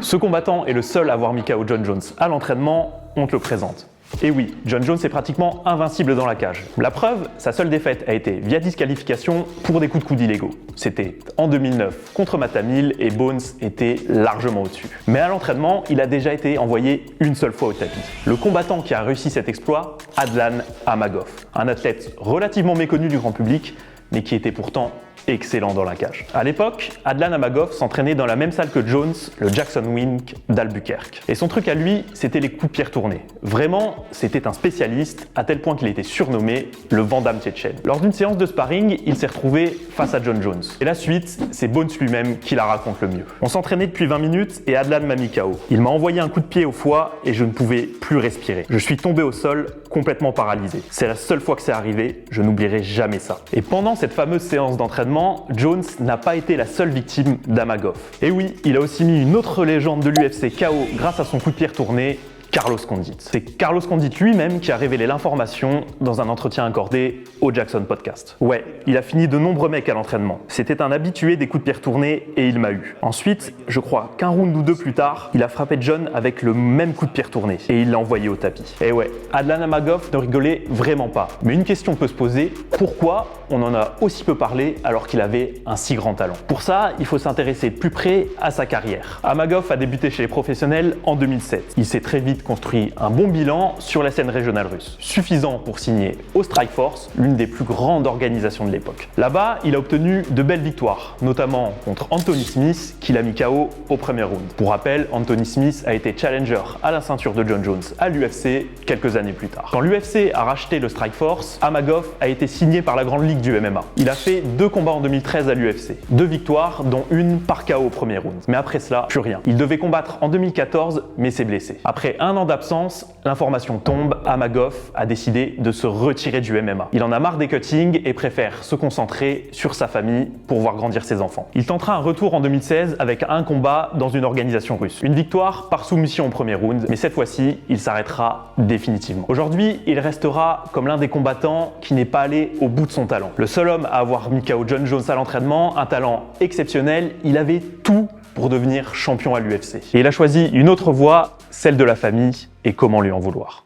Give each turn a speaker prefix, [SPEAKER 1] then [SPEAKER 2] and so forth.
[SPEAKER 1] Ce combattant est le seul à avoir mis KO Jon Jones à l'entraînement, on te le présente. Et oui, Jon Jones est pratiquement invincible dans la cage. La preuve, sa seule défaite a été via disqualification pour des coups de coude illégaux. C'était en 2009 contre Matt Hamill et Bones était largement au-dessus. Mais à l'entraînement, il a déjà été envoyé une seule fois au tapis. Le combattant qui a réussi cet exploit, Adlan Amagov. Un athlète relativement méconnu du grand public, mais qui était pourtant excellent dans la cage. À l'époque, Adlan Amagov s'entraînait dans la même salle que Jones, le Jackson Wink d'Albuquerque. Et son truc à lui, c'était les coups de pierre tournés. Vraiment, c'était un spécialiste, à tel point qu'il était surnommé le Van Damme tchétchène. Lors d'une séance de sparring, il s'est retrouvé face à Jon Jones. Et la suite, c'est Bones lui-même qui la raconte le mieux. On s'entraînait depuis 20 minutes et Adlan m'a mis KO. Il m'a envoyé un coup de pied au foie et je ne pouvais plus respirer. Je suis tombé au sol, complètement paralysé. C'est la seule fois que c'est arrivé, je n'oublierai jamais ça. Et pendant cette fameuse séance d'entraînement, Jones n'a pas été la seule victime d'Amagov. Et oui, il a aussi mis une autre légende de l'UFC KO grâce à son coup de pierre tourné, Carlos Condit. C'est Carlos Condit lui-même qui a révélé l'information dans un entretien accordé au Jackson Podcast. Ouais, il a fini de nombreux mecs à l'entraînement. C'était un habitué des coups de pierre tournés et il m'a eu. Ensuite, je crois qu'un round ou deux plus tard, il a frappé Jon avec le même coup de pierre tourné et il l'a envoyé au tapis. Et ouais, Adlan Amagov ne rigolait vraiment pas. Mais une question peut se poser, pourquoi on en a aussi peu parlé alors qu'il avait un si grand talent? Pour ça, il faut s'intéresser de plus près à sa carrière. Amagov a débuté chez les professionnels en 2007. Il s'est très vite construit un bon bilan sur la scène régionale russe, suffisant pour signer au Strikeforce, l'une des plus grandes organisations de l'époque. Là-bas, il a obtenu de belles victoires, notamment contre Anthony Smith, qu'il a mis KO au premier round. Pour rappel, Anthony Smith a été challenger à la ceinture de Jon Jones à l'UFC quelques années plus tard. Quand l'UFC a racheté le Strikeforce, Amagov a été signé par la grande ligue du MMA. Il a fait 2 combats en 2013 à l'UFC, 2 victoires, dont une par KO au premier round. Mais après cela, plus rien. Il devait combattre en 2014, mais s'est blessé. Après un an d'absence, l'information tombe, Amagov a décidé de se retirer du MMA. Il en a marre des cuttings et préfère se concentrer sur sa famille pour voir grandir ses enfants. Il tentera un retour en 2016 avec un combat dans une organisation russe. Une victoire par soumission au premier round, mais cette fois-ci, il s'arrêtera définitivement. Aujourd'hui, il restera comme l'un des combattants qui n'est pas allé au bout de son talent. Le seul homme à avoir mis KO Jon Jones à l'entraînement, un talent exceptionnel, il avait tout pour devenir champion à l'UFC. Et il a choisi une autre voie, celle de la famille, et comment lui en vouloir.